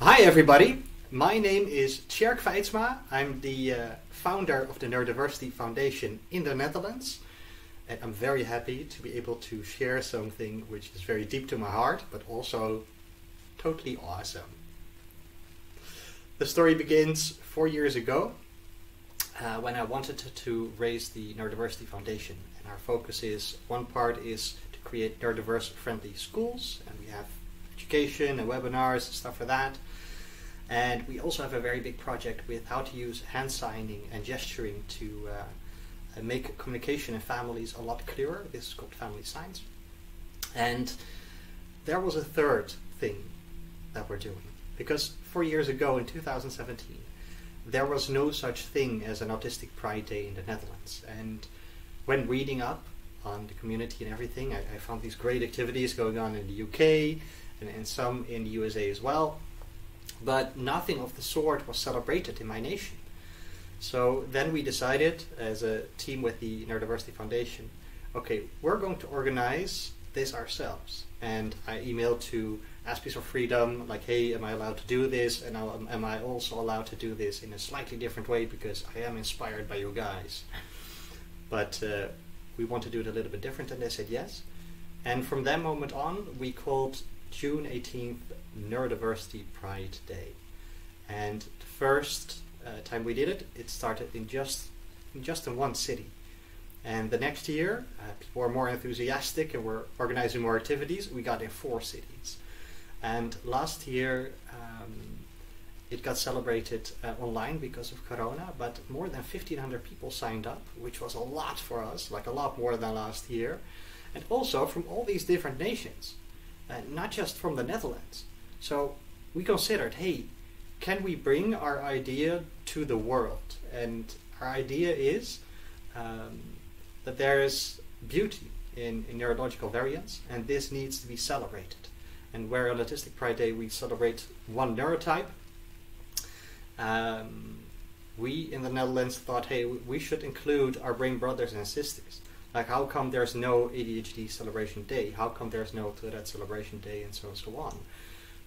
Hi everybody, my name is Tjerk Feitsma. I'm the founder of the Neurodiversity Foundation in the Netherlands, and I'm very happy to be able to share something which is very deep to my heart but also totally awesome. The story begins 4 years ago when I wanted to raise the Neurodiversity Foundation, and our focus is, one part is to create neurodiverse friendly schools, and we have education and webinars and stuff for that. And we also have a very big project with how to use hand signing and gesturing to make communication in families a lot clearer. This is called Family Signs. And there was a third thing that we're doing, because 4 years ago in 2017 there was no such thing as an Autistic Pride Day in the Netherlands. And when reading up on the community and everything, I found these great activities going on in the UK and some in the USA as well. But nothing of the sort was celebrated in my nation. So then we decided, as a team with the Neurodiversity Foundation, okay, we're going to organize this ourselves. And I emailed to Aspies for Freedom, like, hey, am I allowed to do this? And am I also allowed to do this in a slightly different way, because I am inspired by you guys. But we want to do it a little bit different, and they said yes. And from that moment on, we called June 18th Neurodiversity Pride Day. And the first time we did it, it started in just in one city. And the next year, people were more enthusiastic and were organizing more activities. We got in 4 cities. And last year, it got celebrated online because of Corona, but more than 1,500 people signed up, which was a lot for us, like a lot more than last year. And also from all these different nations. Not just from the Netherlands. So we considered, hey, can we bring our idea to the world? And our idea is that there is beauty in neurological variance, and this needs to be celebrated. And where on Autistic Pride Day we celebrate one neurotype, we in the Netherlands thought, hey, we should include our brain brothers and sisters. Like, how come there's no ADHD celebration day? How come there's no Tourette celebration day, and so on?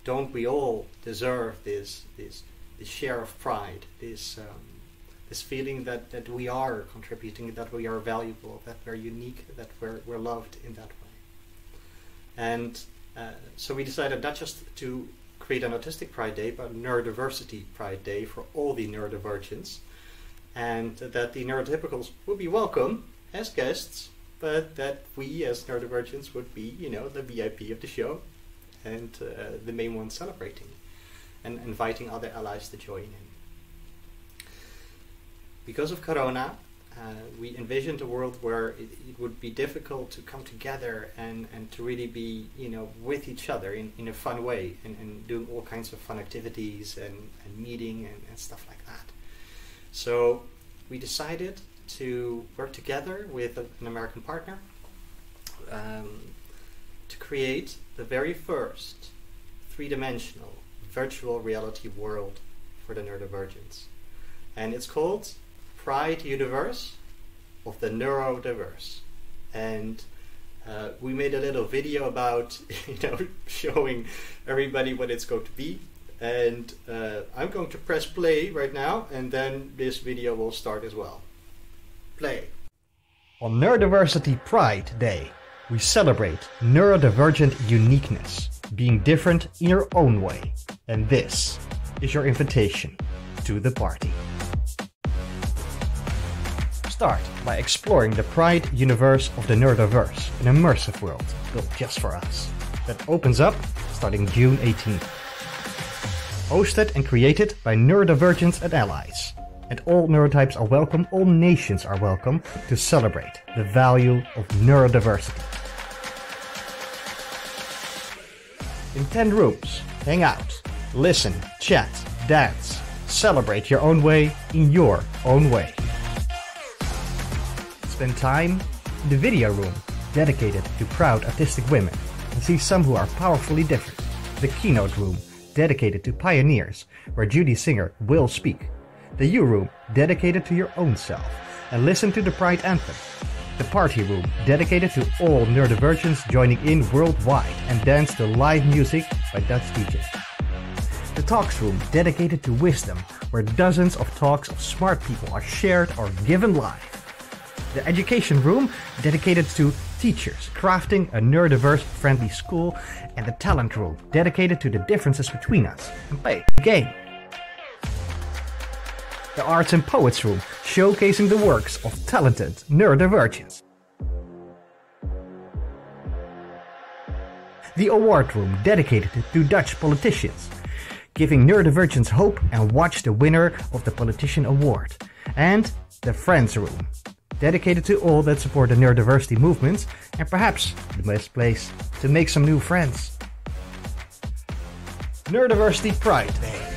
Don't we all deserve this share of pride, this feeling that we are contributing, that we are valuable, that we're unique, that we're loved in that way? And so we decided not just to create an Autistic Pride Day, but a Neurodiversity Pride Day for all the neurodivergents, and that the neurotypicals would be welcome as guests, but that we as neurodivergents would be, the VIP of the show, and the main one celebrating and inviting other allies to join in. Because of Corona, we envisioned a world where it would be difficult to come together and to really be, with each other in a fun way, and doing all kinds of fun activities and meeting and stuff like that. So we decided to work together with an American partner to create the very first 3-dimensional virtual reality world for the neurodivergents. And it's called Pride Universe of the Neurodiverse. And we made a little video about, showing everybody what it's going to be. And I'm going to press play right now, and then this video will start as well. Play. On Neurodiversity Pride Day, we celebrate neurodivergent uniqueness, being different in your own way. And this is your invitation to the party. Start by exploring the Pride universe of the neurodiverse, an immersive world built just for us, that opens up starting June 18th. Hosted and created by neurodivergents and allies. And all neurotypes are welcome, all nations are welcome to celebrate the value of neurodiversity. In 10 rooms, hang out, listen, chat, dance, celebrate your own way in your own way. Spend time in the video room, dedicated to proud autistic women, and see some who are powerfully different. The keynote room, dedicated to pioneers, where Judy Singer will speak. The U Room, dedicated to your own self, and listen to the Pride Anthem. The Party Room, dedicated to all neurodivergents joining in worldwide and dance to live music by Dutch DJs. The Talks Room, dedicated to wisdom, where dozens of talks of smart people are shared or given live. The Education Room, dedicated to teachers, crafting a neurodiverse friendly school. And the Talent Room, dedicated to the differences between us and play the game. The Arts and Poets Room, showcasing the works of talented neurodivergents. The Award Room, dedicated to Dutch politicians, giving neurodivergents hope and watch the winner of the Politician Award. And the Friends Room, dedicated to all that support the neurodiversity movement and perhaps the best place to make some new friends. Neurodiversity Pride Day.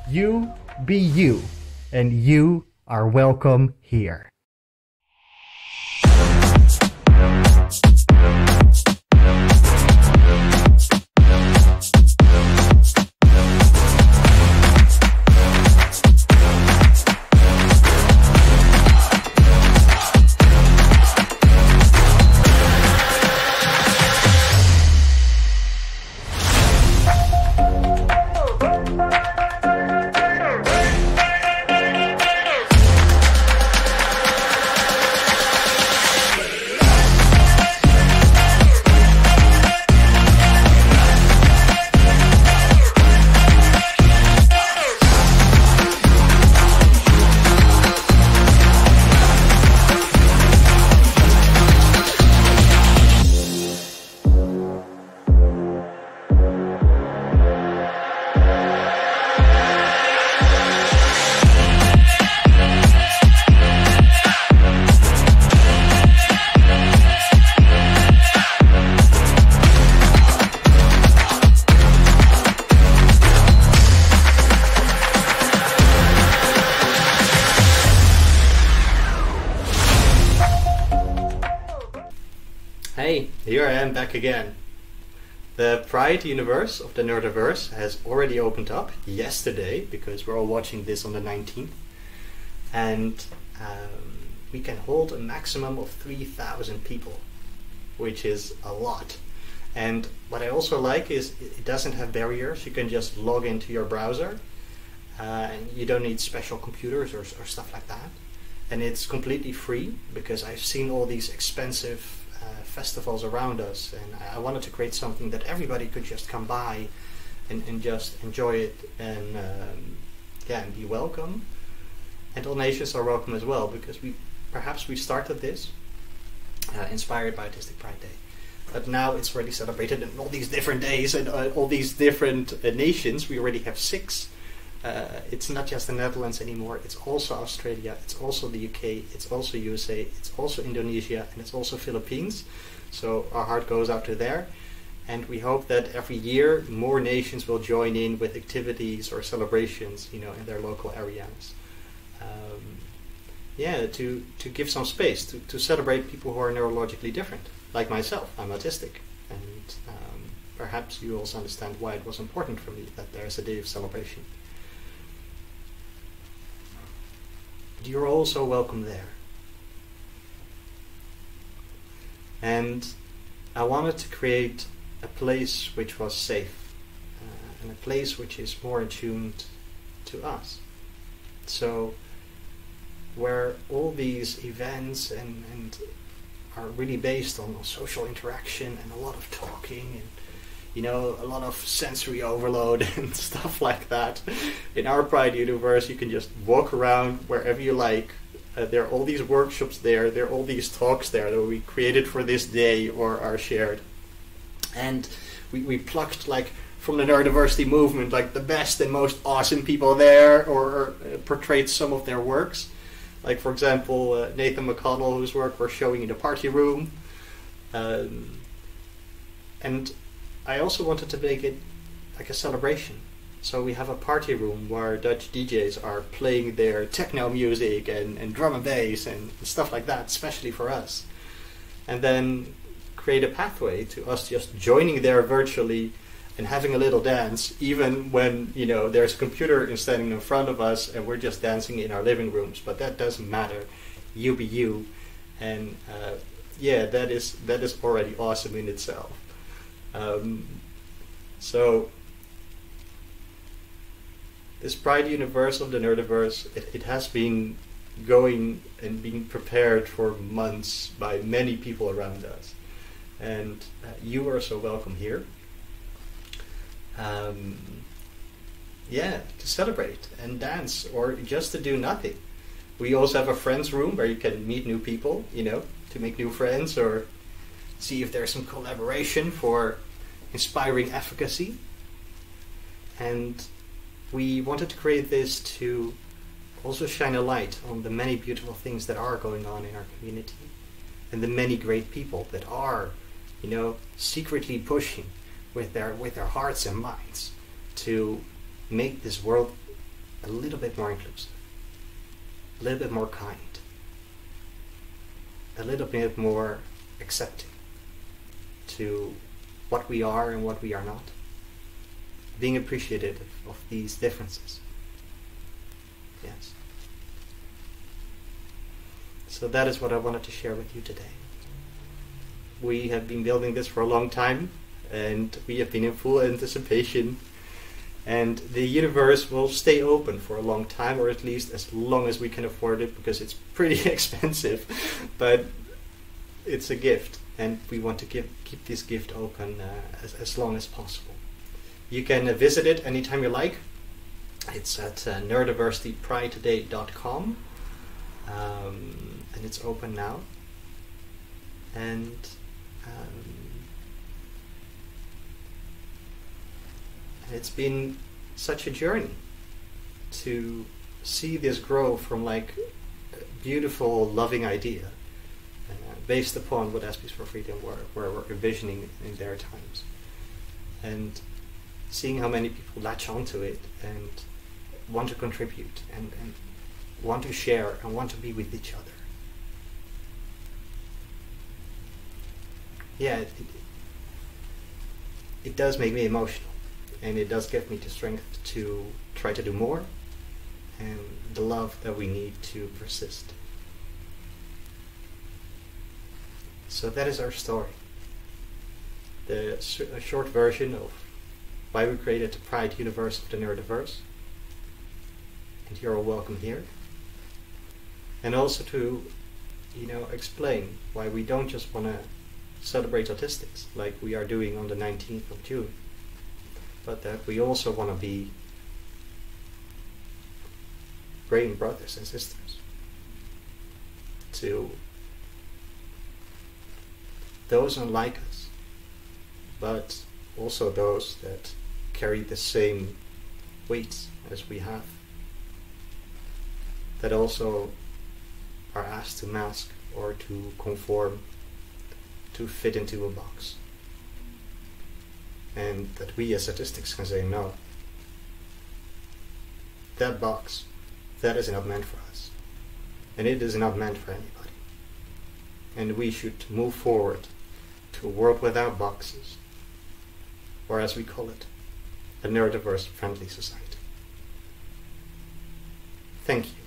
You be you, and you are welcome here. Hey, here I am back again. The Pride universe of the Neurodiverse has already opened up yesterday, because we're all watching this on the 19th, and we can hold a maximum of 3,000 people, which is a lot. And what I also like is it doesn't have barriers. You can just log into your browser, and you don't need special computers or stuff like that. And it's completely free, because I've seen all these expensive festivals around us, and I wanted to create something that everybody could just come by and just enjoy it, and and be welcome. And all nations are welcome as well, because we started this inspired by Autistic Pride Day, but now it's already celebrated in all these different days and all these different nations. We already have 6. It's not just the Netherlands anymore, it's also Australia, it's also the UK, it's also USA, it's also Indonesia, and it's also Philippines. So our heart goes out to there, and we hope that every year more nations will join in with activities or celebrations, in their local areas. To give some space to celebrate people who are neurologically different, like myself. I'm autistic, and perhaps you also understand why it was important for me that there's a day of celebration. You're also welcome there. And I wanted to create a place which was safe, and a place which is more attuned to us. So where all these events and are really based on social interaction and a lot of talking and a lot of sensory overload and stuff like that. In our Pride universe, you can just walk around wherever you like. There are all these workshops there. There are all these talks there that we created for this day or are shared. And we plucked from the neurodiversity movement the best and most awesome people there, or portrayed some of their works. Like, for example, Nathan McConnell, whose work we're showing in the party room. And I also wanted to make it like a celebration. So we have a party room where Dutch DJs are playing their techno music and drum and bass and stuff like that, especially for us. And then create a pathway to us just joining there virtually and having a little dance, even when there's a computer standing in front of us and we're just dancing in our living rooms. But that doesn't matter. You be you, and that is already awesome in itself. So This Pride Universe of the Nerdiverse, it has been going and being prepared for months by many people around us. And you are so welcome here. To celebrate and dance, or just to do nothing. We also have a friends room where you can meet new people, to make new friends, or see if there's some collaboration for inspiring efficacy. And we wanted to create this to also shine a light on the many beautiful things that are going on in our community, and the many great people that are, secretly pushing with their hearts and minds to make this world a little bit more inclusive, a little bit more kind, a little bit more accepting to what we are and what we are not, being appreciative of these differences. Yes. So that is what I wanted to share with you today. We have been building this for a long time, and we have been in full anticipation, and the universe will stay open for a long time, or at least as long as we can afford it, because it's pretty expensive, but it's a gift, and we want to keep this gift open as long as possible. You can visit it anytime you like. It's at nerdiversitypridetoday.com, and it's open now. And it's been such a journey to see this grow from like a beautiful, loving idea based upon what Aspies for Freedom were envisioning in their times, and seeing how many people latch onto it and want to contribute and want to share and want to be with each other. Yeah, it does make me emotional, and it does give me the strength to try to do more, and the love that we need to persist. So that is our story. A short version of why we created the Pride Universe of the Nerdiverse. And you're all welcome here. And also to, explain why we don't just want to celebrate autistics like we are doing on the 19th of June, but that we also want to be brain brothers and sisters to those unlike us, but also those that carry the same weights as we have, that also are asked to mask or to conform, to fit into a box. And that we as autistics can say, no, that box, that is not meant for us. And it is not meant for anybody. And we should move forward to a world without boxes, or as we call it, a neurodiverse friendly society. Thank you.